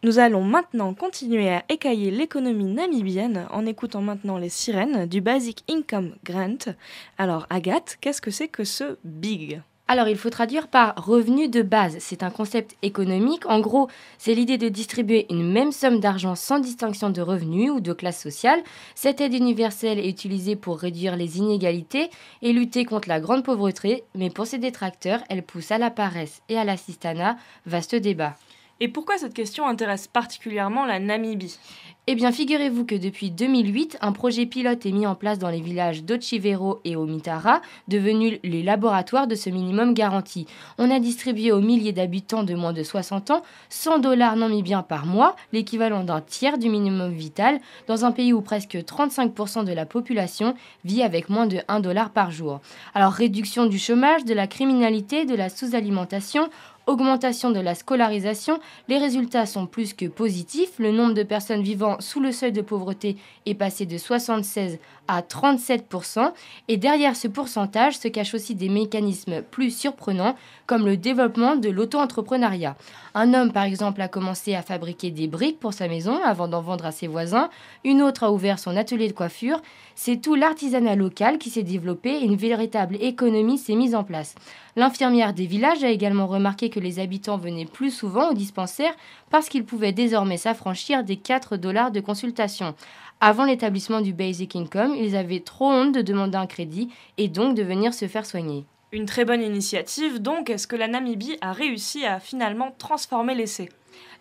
Nous allons maintenant continuer à écailler l'économie namibienne en écoutant maintenant les sirènes du Basic Income Grant. Alors Agathe, qu'est-ce que c'est que ce BIG? Alors, il faut traduire par revenu de base. C'est un concept économique. En gros, c'est l'idée de distribuer une même somme d'argent sans distinction de revenus ou de classe sociale. Cette aide universelle est utilisée pour réduire les inégalités et lutter contre la grande pauvreté, mais pour ses détracteurs, elle pousse à la paresse et à l'assistanat. Vaste débat. Et pourquoi cette question intéresse particulièrement la Namibie? Eh bien, figurez-vous que depuis 2008, un projet pilote est mis en place dans les villages d'Otchivero et Omitara, devenus les laboratoires de ce minimum garanti. On a distribué aux milliers d'habitants de moins de 60 ans 100 dollars namibiens par mois, l'équivalent d'un tiers du minimum vital, dans un pays où presque 35% de la population vit avec moins de 1 dollar par jour. Alors, réduction du chômage, de la criminalité, de la sous-alimentation, augmentation de la scolarisation, les résultats sont plus que positifs. Le nombre de personnes vivant sous le seuil de pauvreté est passé de 76 à 37%. Et derrière ce pourcentage se cachent aussi des mécanismes plus surprenants, comme le développement de l'auto-entrepreneuriat. Un homme, par exemple, a commencé à fabriquer des briques pour sa maison avant d'en vendre à ses voisins. Une autre a ouvert son atelier de coiffure. C'est tout l'artisanat local qui s'est développé et une véritable économie s'est mise en place. L'infirmière des villages a également remarqué que les habitants venaient plus souvent au dispensaire parce qu'ils pouvaient désormais s'affranchir des 4 dollars de consultation. Avant l'établissement du Basic Income, ils avaient trop honte de demander un crédit et donc de venir se faire soigner. Une très bonne initiative, donc est-ce que la Namibie a réussi à finalement transformer l'essai?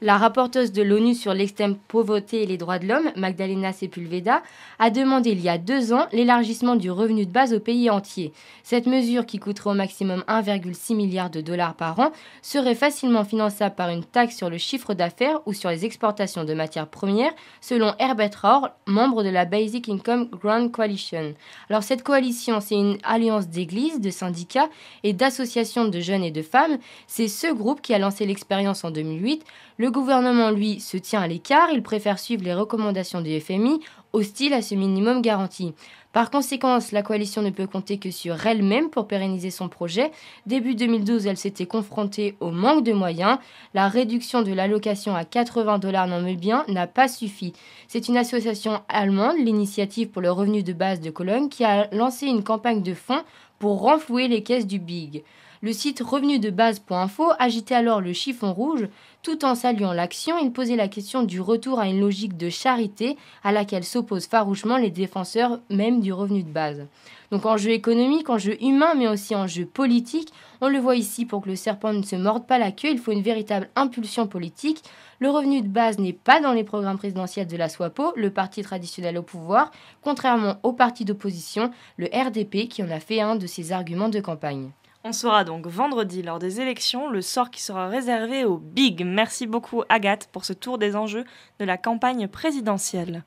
La rapporteuse de l'ONU sur l'extrême pauvreté et les droits de l'homme, Magdalena Sepulveda, a demandé il y a 2 ans l'élargissement du revenu de base au pays entier. Cette mesure, qui coûterait au maximum 1,6 milliard de dollars par an, serait facilement finançable par une taxe sur le chiffre d'affaires ou sur les exportations de matières premières, selon Herbert Rohr, membre de la Basic Income Grand Coalition. Alors cette coalition, c'est une alliance d'églises, de syndicats et d'associations de jeunes et de femmes. C'est ce groupe qui a lancé l'expérience en 2008. Le gouvernement, lui, se tient à l'écart, il préfère suivre les recommandations du FMI, hostile à ce minimum garanti. Par conséquent, la coalition ne peut compter que sur elle-même pour pérenniser son projet. Début 2012, elle s'était confrontée au manque de moyens. La réduction de l'allocation à 80 dollars namibiens n'a pas suffi. C'est une association allemande, l'Initiative pour le revenu de base de Cologne, qui a lancé une campagne de fonds pour renflouer les caisses du BIG. Le site revenudebase.info agitait alors le chiffon rouge. Tout en saluant l'action, il posait la question du retour à une logique de charité à laquelle s'opposent farouchement les défenseurs même du revenu de base. Donc enjeu économique, enjeu humain, mais aussi enjeu politique. On le voit ici, pour que le serpent ne se morde pas la queue, il faut une véritable impulsion politique. Le revenu de base n'est pas dans les programmes présidentiels de la SWAPO, le parti traditionnel au pouvoir, contrairement au parti d'opposition, le RDP, qui en a fait un de ses arguments de campagne. On saura donc vendredi lors des élections le sort qui sera réservé au BIG. Merci beaucoup Agathe pour ce tour des enjeux de la campagne présidentielle.